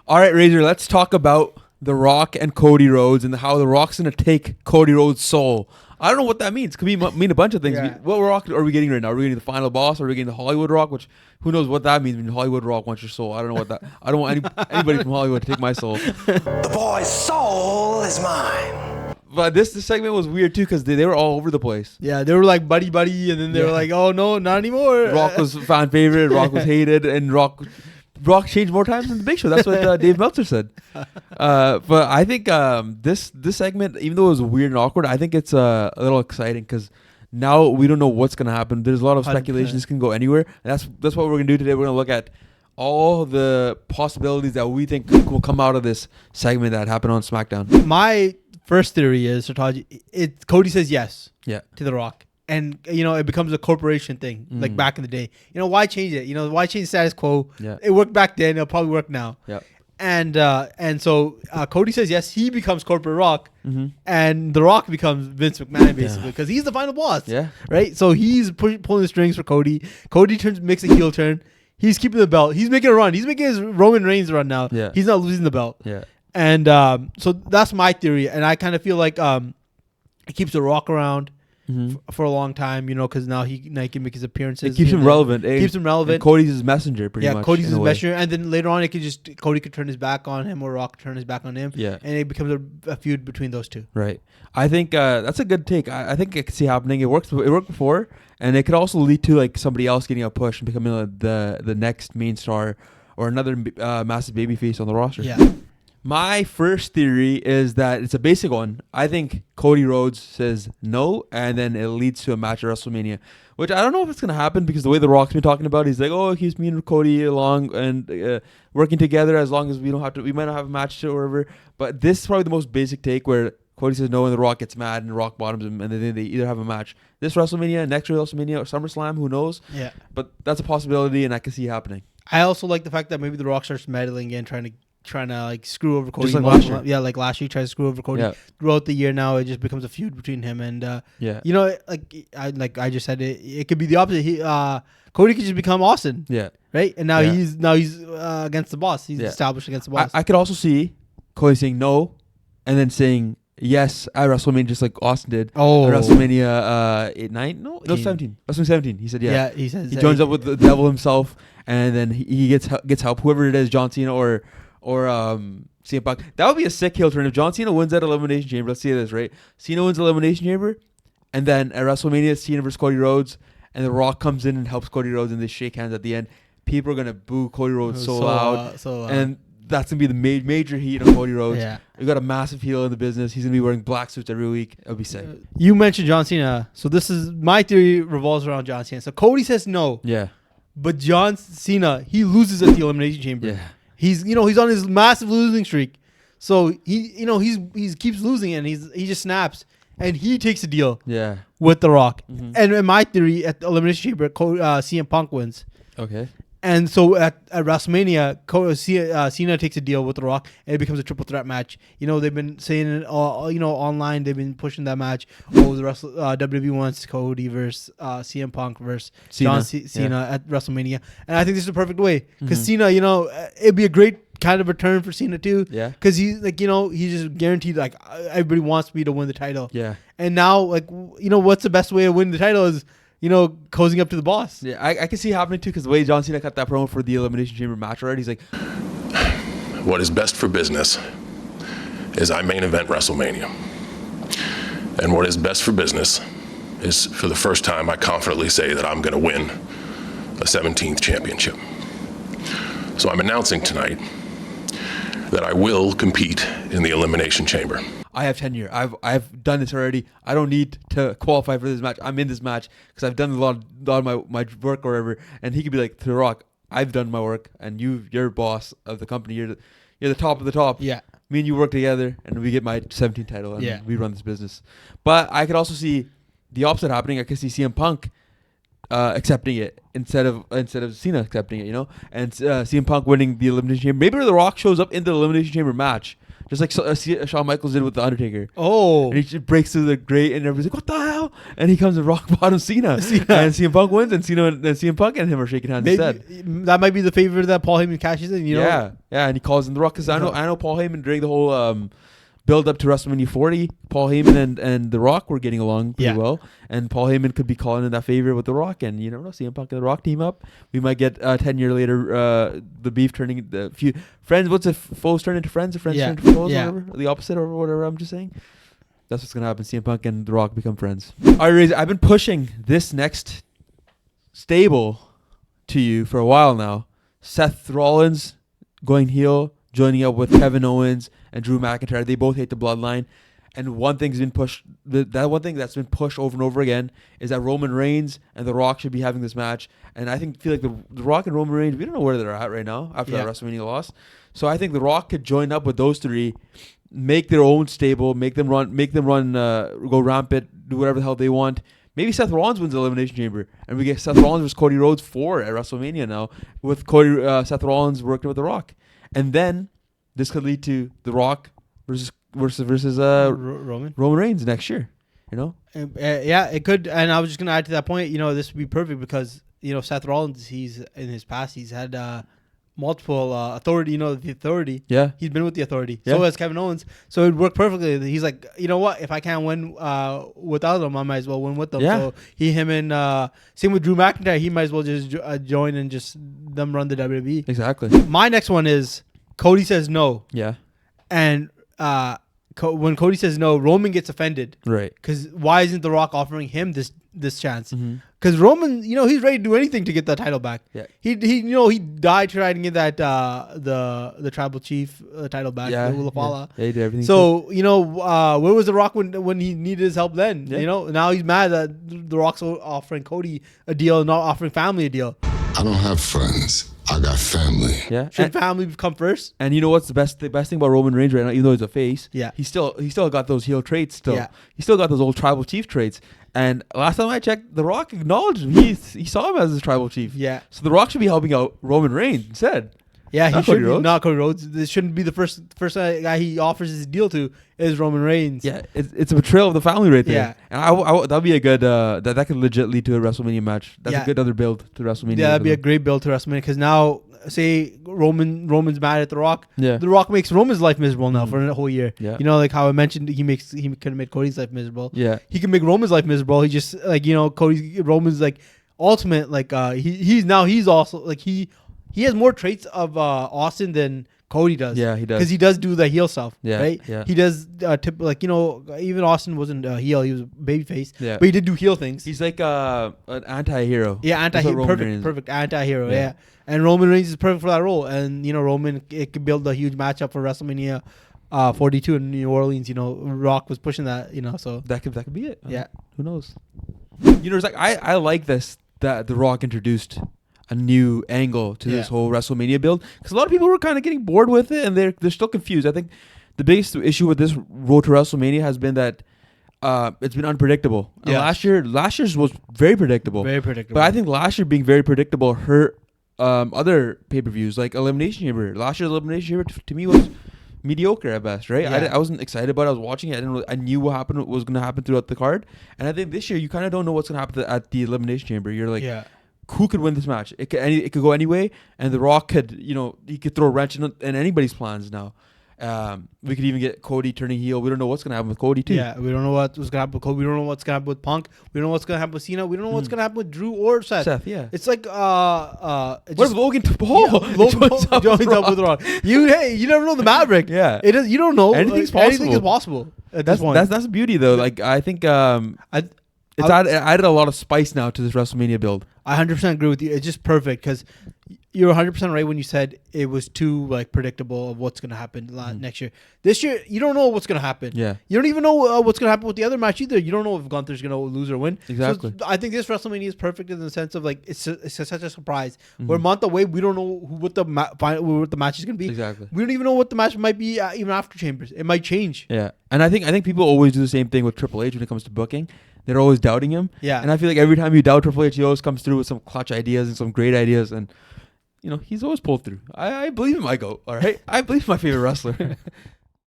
All right, Razor, let's talk about The Rock and Cody Rhodes and how The Rock's going to take Cody Rhodes' soul. I don't know what that means. Could mean a bunch of things. Yeah. What Rock are we getting right now? Are we getting the final boss? Or are we getting the Hollywood Rock? Which, who knows what that means when Hollywood Rock wants your soul. I don't know what that... I don't want anybody from Hollywood to take my soul. The boy's soul is mine. But this segment was weird, too, because they were all over the place. Yeah, they were like buddy, and then they were like, oh, no, not anymore. Rock was fan favorite, Rock was hated, and Rock changed more times than the Big Show. That's what Dave Meltzer said. But I think this segment, even though it was weird and awkward, I think it's a little exciting because now we don't know what's going to happen. There's a lot of speculation. 100%. This can go anywhere. And that's what we're going to do today. We're going to look at all the possibilities that we think will come out of this segment that happened on SmackDown. My first theory is, Cody says yes to The Rock. And, it becomes a corporation thing, like back in the day. Why change it? Why change the status quo? Yeah. It worked back then. It'll probably work now. Yeah. And so Cody says yes. He becomes corporate Rock. Mm-hmm. And The Rock becomes Vince McMahon, basically, because he's the final boss. Yeah. Right? So he's pulling the strings for Cody. Cody makes a heel turn. He's keeping the belt. He's making a run. He's making his Roman Reigns run now. Yeah. He's not losing the belt. Yeah. And so that's my theory. And I kind of feel like it keeps The Rock around. Mm-hmm. For a long time, because now he can make his appearances. It keeps him relevant. Keeps him relevant. And Cody's his messenger, pretty much. Yeah, Cody's his messenger, and then later on, Cody could turn his back on him, or Rock turn his back on him. Yeah, and it becomes a feud between those two. Right. I think that's a good take. I think I could see happening. It worked before, and it could also lead to like somebody else getting a push and becoming the next main star or another massive babyface on the roster. Yeah. My first theory is that it's a basic one. I think Cody Rhodes says no, and then it leads to a match at WrestleMania, which I don't know if it's going to happen because the way The Rock's been talking about it, he's like, oh, he's me and Cody along and working together as long as we might not have a match or whatever. But this is probably the most basic take where Cody says no and The Rock gets mad and Rock bottoms him and then they either have a match this WrestleMania, next WrestleMania, or SummerSlam, who knows? Yeah. But that's a possibility and I can see it happening. I also like the fact that maybe The Rock starts meddling again, trying to like screw over Cody. Just like last year. Yeah, like last year he tries to screw over Cody. Yeah. Throughout the year now it just becomes a feud between him and like I just said it could be the opposite. Cody could just become Austin. Yeah. Right? And now he's against the boss. He's established against the boss. I could also see Cody saying no and then saying yes at WrestleMania just like Austin did. Oh. At WrestleMania 9? No, 17. WrestleMania 17. He said yeah. Yeah, he joins up with the devil himself and then he gets help, whoever it is, John Cena or CM Punk. That would be a sick heel turn if John Cena wins that Elimination Chamber. Let's see this, right? Cena wins the Elimination Chamber, and then at WrestleMania, Cena versus Cody Rhodes, and The Rock comes in and helps Cody Rhodes, and they shake hands at the end. People are gonna boo Cody Rhodes so loud, and that's gonna be the major heat on Cody Rhodes. Yeah. We got a massive heel in the business. He's gonna be wearing black suits every week. It'll be sick. You mentioned John Cena, so this is my theory revolves around John Cena. So Cody says no. Yeah. But John Cena, he loses at the Elimination Chamber. Yeah. He's on his massive losing streak. So he keeps losing and he just snaps and he takes a deal. Yeah. With The Rock. Mm-hmm. And in my theory at the Elimination Chamber, CM Punk wins. Okay. And so at WrestleMania, Cena takes a deal with The Rock, and it becomes a triple threat match. They've been saying it, online. They've been pushing that match. WWE wants Cody versus CM Punk versus John Cena at WrestleMania, and I think this is the perfect way because Cena, it'd be a great kind of return for Cena too. Yeah. Because he's like, he's just guaranteed like everybody wants me to win the title. Yeah. And now like, what's the best way of winning the title is. Cozying up to the boss. Yeah, I can see it happening too because the way John Cena cut that promo for the Elimination Chamber match already, he's like, what is best for business is I main event WrestleMania. And what is best for business is for the first time I confidently say that I'm going to win a 17th championship. So I'm announcing tonight that I will compete in the Elimination Chamber. I have tenure. I've done this already. I don't need to qualify for this match. I'm in this match because I've done a lot of my work or whatever. And he could be like, to The Rock, I've done my work, and you're boss of the company. You're the top of the top. Yeah. Me and you work together, and we get my 17th title, and we run this business. But I could also see the opposite happening. I could see CM Punk accepting it instead of Cena accepting it, and CM Punk winning the Elimination Chamber. Maybe The Rock shows up in the Elimination Chamber match. just like Shawn Michaels did with the Undertaker. Oh, And he just breaks through the grate, and everybody's like, "What the hell?" And he comes to rock bottom Cena, and CM Punk wins, and CM Punk and him are shaking hands instead. that might be the favor that Paul Heyman cashes in. You know, Yeah, and he calls in the Rock because I know Paul Heyman during the whole build up to WrestleMania 40, Paul Heyman and The Rock were getting along pretty well, and Paul Heyman could be calling in that favor with The Rock, and you never know, CM Punk and The Rock team up. We might get 10 years later the beef turning the few friends. What's it? Foes turn into friends, or friends turn into foes, or whatever, or the opposite, or whatever. I'm just saying. That's what's gonna happen. CM Punk and The Rock become friends. All right, Razor, I've been pushing this next stable to you for a while now. Seth Rollins going heel, joining up with Kevin Owens and Drew McIntyre. They both hate the bloodline. And one thing's been pushed, that one thing that's been pushed over and over again is that Roman Reigns and The Rock should be having this match. And I feel like the Rock and Roman Reigns, we don't know where they're at right now after that WrestleMania loss. So I think The Rock could join up with those three, make their own stable, make them run, go rampant, do whatever the hell they want. Maybe Seth Rollins wins the Elimination Chamber, and we get Seth Rollins versus Cody Rhodes 4 at WrestleMania now, with Seth Rollins working with The Rock. And then this could lead to The Rock versus Roman Reigns next year. You know? Yeah, it could. And I was just gonna add to that point. You know, this would be perfect because Seth Rollins, he's in his past, he's had multiple authority. You know, the authority. Yeah, he's been with the authority. Yeah. So has Kevin Owens. So it worked perfectly. He's like, you know what? If I can't win without them, I might as well win with them. Yeah. So him and same with Drew McIntyre. He might as well just join and just them run the WWE. Exactly. My next one is Cody says no. Yeah. And when Cody says no, Roman gets offended. Right. Because why isn't The Rock offering him this chance? Mm-hmm. Because Roman, he's ready to do anything to get that title back. Yeah. He died trying to get that the tribal chief title back. Yeah. The Ulafala. Yeah, he did everything. So where was The Rock when he needed his help then? Yeah. Now he's mad that The Rock's offering Cody a deal and not offering family a deal. I don't have friends. I got family. Yeah. Should family come first? And you know what's the best thing about Roman Reigns right now? Even though he's a face, Yeah. he still got those heel traits. Still, Yeah. he still got those old tribal chief traits. And last time I checked, The Rock acknowledged him. He saw him as his tribal chief. Yeah. So The Rock should be helping out Roman Reigns instead. Yeah, Not he should Cody Rhodes. not Cody Rhodes. This shouldn't be the first guy he offers his deal to is Roman Reigns. Yeah, it's a betrayal of the family right there. Yeah. And that'd be a good that could legit lead to a WrestleMania match. That's Yeah. a good other build to WrestleMania. Yeah, that'd be a great build to WrestleMania because now, say Roman's mad at The Rock. Yeah. The Rock makes Roman's life miserable now for a whole year. Yeah. Like how I mentioned, he could have made Cody's life miserable. Yeah. He can make Roman's life miserable. He just Roman's like ultimate he's also like he has more traits of Austin than Cody does. Yeah, he does. Because he does do the heel stuff. Yeah, Right. yeah. He does even Austin wasn't a heel. He was a babyface. Yeah. But he did do heel things. He's like an anti-hero. Yeah, That's what Roman Reigns is. perfect anti-hero. Yeah. Yeah. And Roman Reigns is perfect for that role. And Roman, it could build a huge matchup for WrestleMania 42 in New Orleans. Rock was pushing that. So That could be it. Yeah. Who knows? It's like I like this that The Rock introduced a new angle to this whole WrestleMania build because a lot of people were kind of getting bored with it and they're still confused. I think the biggest issue with this road to WrestleMania has been that it's been unpredictable. And last year's was very predictable. very predictable. But I think last year being very predictable hurt other pay-per-views like Elimination Chamber. Last year's Elimination Chamber to me was mediocre at best, right? Yeah. I wasn't excited about it. I was watching it. I knew what was going to happen throughout the card. And I think this year you kind of don't know what's going to happen at the Elimination Chamber. You're like, who could win this match? It could go any way, and The Rock could, he could throw a wrench in anybody's plans now. We could even get Cody turning heel. We don't know what's going to happen with Cody too. Yeah, we don't know what's going to happen with Cody. We don't know what's going to happen with Punk. We don't know what's going to happen with Cena. We don't know what's going to happen with Drew or Seth. Yeah. It's like What if Logan Paul Logan Paul joins up with Rock? You never know the Maverick. Yeah. It is. You don't know. Anything's Anything is possible. possible at this point. That's the beauty though. Like I think it's added a lot of spice now to this WrestleMania build. I 100% agree with you. It's just perfect because you're 100% right when you said it was too predictable of what's going to happen next year. This year, you don't know what's going to happen. Yeah. You don't even know what's going to happen with the other match either. You don't know if Gunther's going to lose or win. Exactly. So I think this WrestleMania is perfect in the sense of it's such a surprise. We're a month away. We don't know what the match is going to be. Exactly. We don't even know what the match might be even after Chambers. It might change. Yeah. And I think people always do the same thing with Triple H when it comes to booking. They're always doubting him. Yeah. And I feel like every time you doubt Triple H, he always comes through with some clutch ideas and some great ideas. And, he's always pulled through. I believe in my GOAT, all right? I believe in my favorite wrestler.